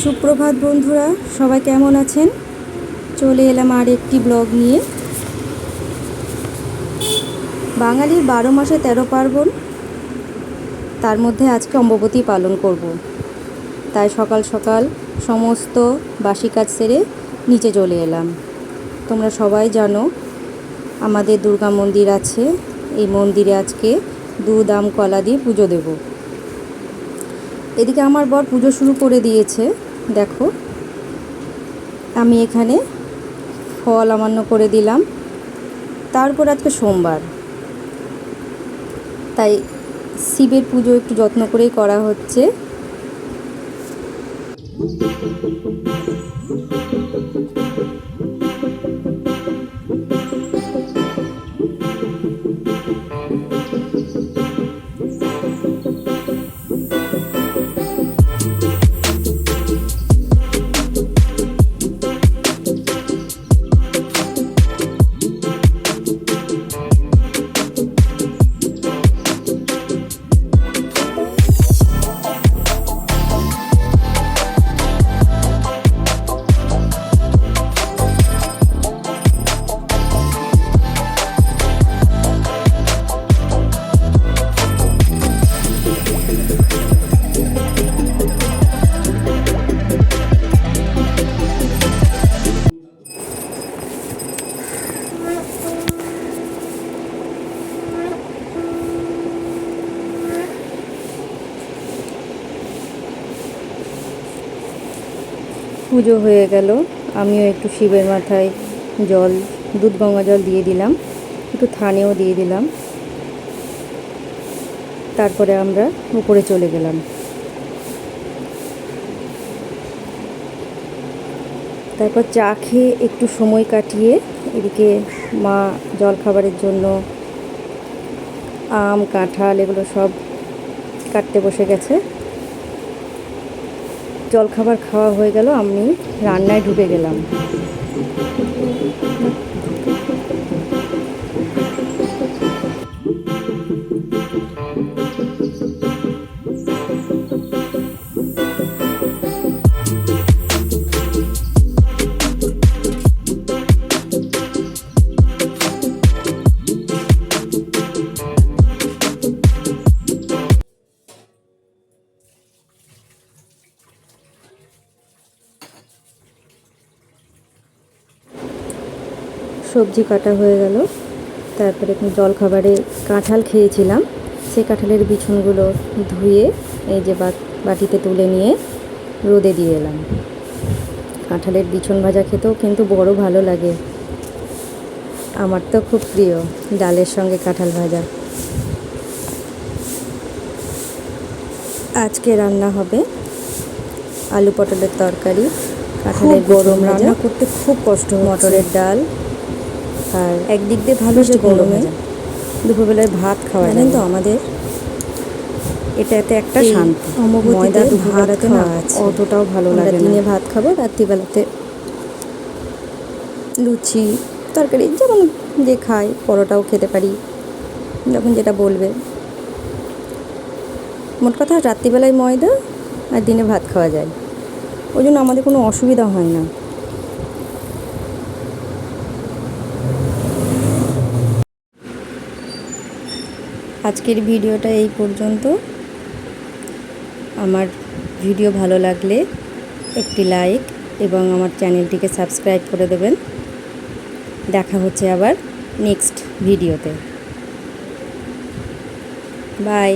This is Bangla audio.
সুপ্রভাত বন্ধুরা, সবাই কেমন আছেন? চলে এলাম আর একটি ব্লগ নিয়ে। বাঙালির 12 মাসে 13 পার্বণ, তার মধ্যে আজকে অম্বুবতী পালন করব। তাই সকাল সকাল সমস্ত বাসি কাজ সেরে নিচে চলে এলাম। তোমরা সবাই জানো আমাদের দুর্গা মন্দির আছে, এই মন্দিরে আজকে দুধ আম কলা দিয়ে পুজো দেব। এদিকে আমার বর পুজো শুরু করে দিয়েছে। দেখো, আমি এখানে ফল আমান্য করে দিলাম। তারপর আজকে সোমবার, তাই শিবের পুজো একটু যত্ন করেই করা হচ্ছে। পুজো হয়ে গেল, আমিও একটু শিবের মাথায় জল, দুধ গঙ্গা জল দিয়ে দিলাম, একটু থানেও দিয়ে দিলাম। তারপরে আমরা উপরে চলে গেলাম। তারপর চা খেয়ে একটু সময় কাটিয়ে এদিকে মা জলখাবারের জন্য আম, কাঁঠাল এগুলো সব কাটতে বসে গেছে। জলখাবার খাওয়া হয়ে গেল, আমি রান্নায় ঢুকে গেলাম। সবজি কাটা হয়ে গেল। তারপরে জলখাবারে কাঁঠাল খেয়েছিলাম, সেই কাঁঠালের বিচুনগুলো ধুয়ে এই যে বাটিতে তুলে নিয়ে রোদে দিয়ে এলাম। কাঁঠালের বিচুন ভাজা খেতেও কিন্তু বড় ভালো লাগে, আমার তো খুব প্রিয় ডালের সঙ্গে কাঁঠাল ভাজা। আজকে রান্না হবে আলু পটলের তরকারি, কাঁঠালের গরম রান্না করতে খুব কষ্ট, মটরের ডাল, আর একদিক দিয়ে ভালো যে গরমে দুপুরবেলায় ভাত খাওয়া যায়। তো আমাদের এটাতে একটা শান্তি, ময়দা দুপুরবেলাতে না অতটাও ভালো লাগে। দিনে ভাত খাবো, রাত্রিবেলাতে লুচি তরকারি যেমন যে খাই, পরোটাও খেতে পারি, যখন যেটা বলবে। মোট কথা রাত্রিবেলায় ময়দা আর দিনে ভাত খাওয়া যায়, ওই জন্য আমাদের কোনো অসুবিধা হয় না। আজকের ভিডিওটা এই পর্যন্ত। আমার ভিডিও ভালো লাগলে একটি লাইক এবং আমার চ্যানেলটিকে সাবস্ক্রাইব করে দেবেন। দেখা হচ্ছে আবার নেক্সট ভিডিওতে। বাই।